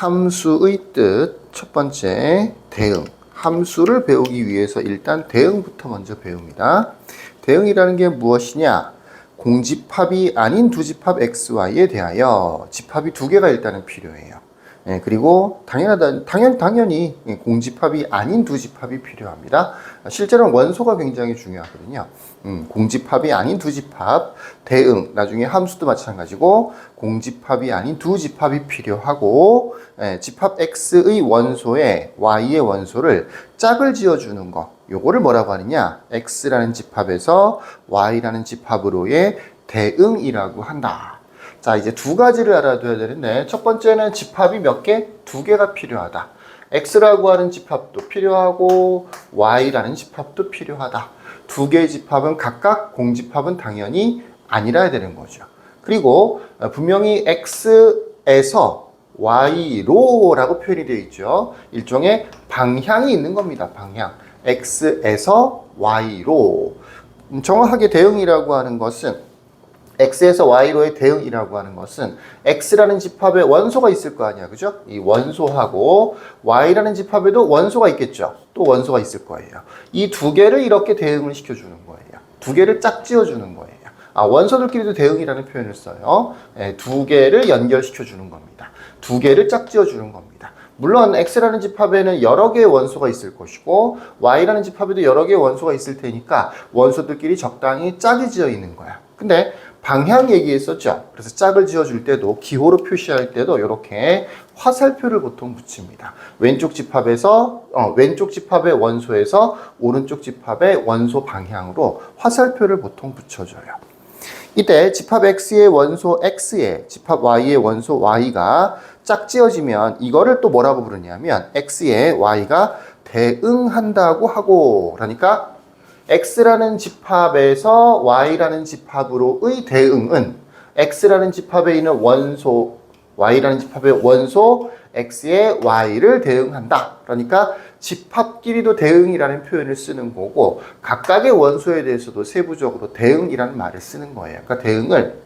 함수의 뜻, 첫 번째 대응. 함수를 배우기 위해서 일단 대응부터 먼저 배웁니다. 대응이라는 게 무엇이냐? 공집합이 아닌 두 집합 xy에 대하여 집합이 두 개가 일단은 필요해요. 그리고 당연히 공집합이 아닌 두 집합이 필요합니다. 실제로는 원소가 굉장히 중요하거든요. 공집합이 아닌 두 집합, 대응, 나중에 함수도 마찬가지고 공집합이 아닌 두 집합이 필요하고 집합 x의 원소에 y의 원소를 짝을 지어주는 거, 요거를 뭐라고 하느냐? x라는 집합에서 y라는 집합으로의 대응이라고 한다. 자, 이제 두 가지를 알아둬야 되는데, 첫 번째는 집합이 몇 개? 두 개가 필요하다. x라고 하는 집합도 필요하고 y라는 집합도 필요하다. 두 개의 집합은 각각 공집합은 당연히 아니라야 되는 거죠. 그리고 분명히 x에서 y로라고 표현이 되어 있죠. 일종의 방향이 있는 겁니다. 방향. x에서 y로. 정확하게 대응이라고 하는 것은 x에서 y로의 대응이라고 하는 것은 x라는 집합에 원소가 있을 거 아니야, 그죠? 이 원소하고 y라는 집합에도 원소가 있겠죠. 또 원소가 있을 거예요. 이 두 개를 이렇게 대응을 시켜주는 거예요. 두 개를 짝지어주는 거예요. 원소들끼리도 대응이라는 표현을 써요. 두 개를 연결시켜주는 겁니다. 두 개를 짝지어주는 겁니다. 물론 x라는 집합에는 여러 개의 원소가 있을 것이고 y라는 집합에도 여러 개의 원소가 있을 테니까 원소들끼리 적당히 짝이 지어 있는 거야. 근데 방향 얘기했었죠. 그래서 짝을 지어줄 때도 기호로 표시할 때도 이렇게 화살표를 보통 붙입니다. 왼쪽 집합의 원소에서 오른쪽 집합의 원소 방향으로 화살표를 보통 붙여줘요. 이때 집합 x의 원소 x에 집합 y의 원소 y가 짝지어지면 이거를 또 뭐라고 부르냐면 x에 y가 대응한다고 하고, 그러니까 x라는 집합에서 y라는 집합으로의 대응은 x라는 집합에 있는 원소, y라는 집합의 원소 x에 y를 대응한다. 그러니까 집합끼리도 대응이라는 표현을 쓰는 거고 각각의 원소에 대해서도 세부적으로 대응이라는 말을 쓰는 거예요. 그러니까 대응을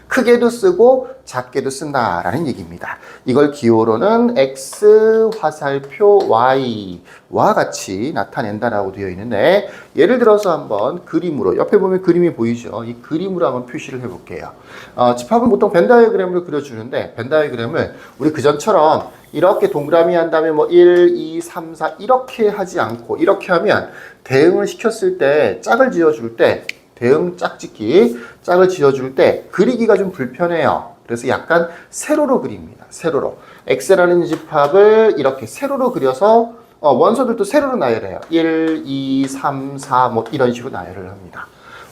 크게도 쓰고 작게도 쓴다라는 얘기입니다. 이걸 기호로는 x 화살표 y와 같이 나타낸다라고 되어 있는데, 예를 들어서 한번 그림으로, 옆에 보면 그림이 보이죠? 이 그림으로 한번 표시를 해볼게요. 집합은 보통 벤 다이어그램을 그려주는데, 벤 다이어그램을 우리 그전처럼 이렇게 동그라미 한 다음에 뭐 1, 2, 3, 4 이렇게 하지 않고, 이렇게 하면 대응을 시켰을 때 짝을 지어줄 때 대응 짝짓기, 짝을 지어줄 때 그리기가 좀 불편해요. 그래서 약간 세로로 그립니다. 세로로. x라는 집합을 이렇게 세로로 그려서 원소들도 세로로 나열해요. 1, 2, 3, 4 뭐 이런 식으로 나열을 합니다.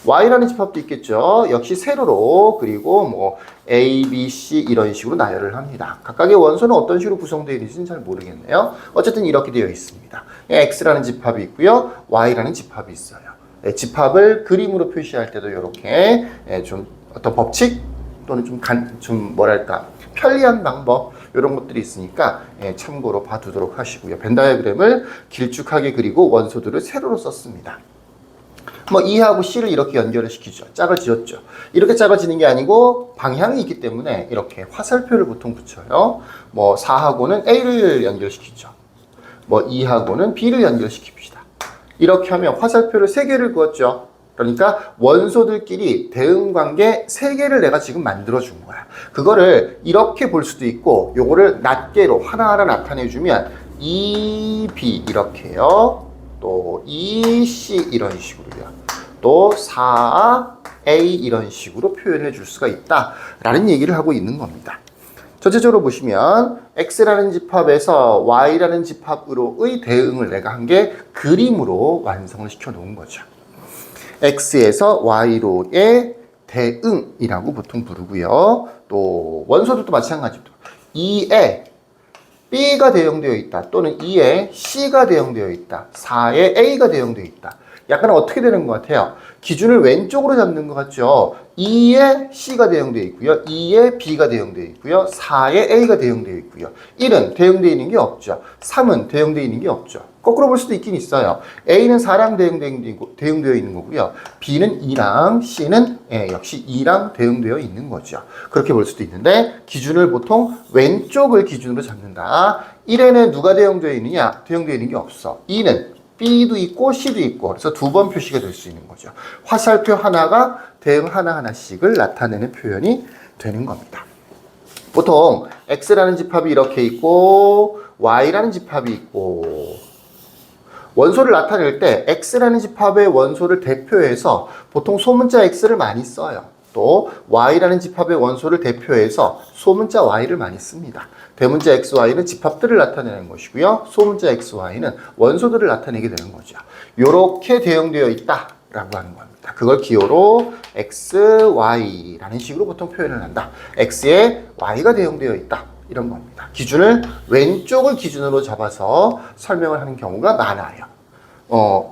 y라는 집합도 있겠죠. 역시 세로로, 그리고 뭐 a, b, c 이런 식으로 나열을 합니다. 각각의 원소는 어떤 식으로 구성되어 있는지는 잘 모르겠네요. 어쨌든 이렇게 되어 있습니다. x라는 집합이 있고요. y라는 집합이 있어요. 집합을 그림으로 표시할 때도 이렇게 좀 어떤 법칙 또는 좀 뭐랄까 편리한 방법 이런 것들이 있으니까 참고로 봐두도록 하시고요. 벤 다이어그램을 길쭉하게 그리고 원소들을 세로로 썼습니다. 뭐 E하고 C를 이렇게 연결을 시키죠. 짝을 지었죠. 이렇게 짝을 지는 게 아니고 방향이 있기 때문에 이렇게 화살표를 보통 붙여요. 뭐 4하고는 A를 연결시키죠. 뭐 E하고는 B를 연결시킵시다. 이렇게 하면 화살표를 3개를 그었죠. 그러니까 원소들끼리 대응관계 3개를 내가 지금 만들어준 거야. 그거를 이렇게 볼 수도 있고 요거를 낱개로 하나하나 나타내주면 EB 이렇게요. 또 EC 이런 식으로요. 또 4A 이런 식으로 표현해 줄 수가 있다라는 얘기를 하고 있는 겁니다. 전체적으로 보시면 x라는 집합에서 y라는 집합으로의 대응을 내가 한 게 그림으로 완성을 시켜 놓은 거죠. x에서 y로의 대응이라고 보통 부르고요. 또 원소들도 마찬가지로 2에 b가 대응되어 있다, 또는 2에 c가 대응되어 있다, 4에 a가 대응되어 있다. 약간 어떻게 되는 것 같아요? 기준을 왼쪽으로 잡는 것 같죠? 2에 C가 대응되어 있고요. 2에 B가 대응되어 있고요. 4에 A가 대응되어 있고요. 1은 대응되어 있는 게 없죠. 3은 대응되어 있는 게 없죠. 거꾸로 볼 수도 있긴 있어요. A는 4랑 대응되어 있는 거고요. B는 2랑 C는 역시 2랑 대응되어 있는 거죠. 그렇게 볼 수도 있는데 기준을 보통 왼쪽을 기준으로 잡는다. 1에는 누가 대응되어 있느냐? 대응되어 있는 게 없어. 2는 B도 있고 C도 있고 그래서 두 번 표시가 될 수 있는 거죠. 화살표 하나가 대응 하나하나씩을 나타내는 표현이 되는 겁니다. 보통 X라는 집합이 이렇게 있고 Y라는 집합이 있고 원소를 나타낼 때 X라는 집합의 원소를 대표해서 보통 소문자 X를 많이 써요. 또 Y라는 집합의 원소를 대표해서 소문자 Y를 많이 씁니다. 대문자 XY는 집합들을 나타내는 것이고요. 소문자 XY는 원소들을 나타내게 되는 거죠. 이렇게 대응되어 있다라고 하는 겁니다. 그걸 기호로 XY라는 식으로 보통 표현을 한다. X에 Y가 대응되어 있다. 이런 겁니다. 기준을 왼쪽을 기준으로 잡아서 설명을 하는 경우가 많아요.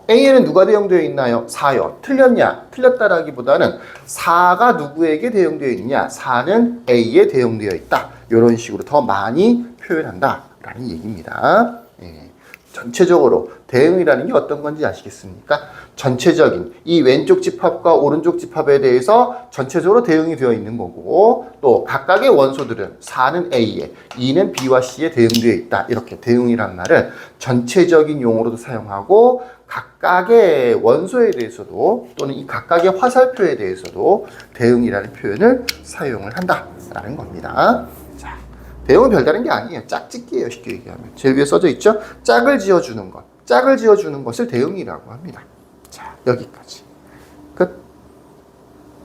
A에는 누가 대응되어 있나요? 4요. 틀렸냐? 틀렸다라기보다는 4가 누구에게 대응되어 있냐? 4는 A에 대응되어 있다. 이런 식으로 더 많이 표현한다라는 얘기입니다. 전체적으로 대응이라는 게 어떤 건지 아시겠습니까? 전체적인 이 왼쪽 집합과 오른쪽 집합에 대해서 전체적으로 대응이 되어 있는 거고 또 각각의 원소들은 4는 A에 2는 B와 C에 대응되어 있다. 이렇게 대응이란 말을 전체적인 용어로도 사용하고 각각의 원소에 대해서도 또는 이 각각의 화살표에 대해서도 대응이라는 표현을 사용을 한다라는 겁니다. 자, 대응은 별다른 게 아니에요. 짝짓기예요. 쉽게 얘기하면. 제일 위에 써져 있죠? 짝을 지어주는 것. 짝을 지어주는 것을 대응이라고 합니다. 자, 여기까지.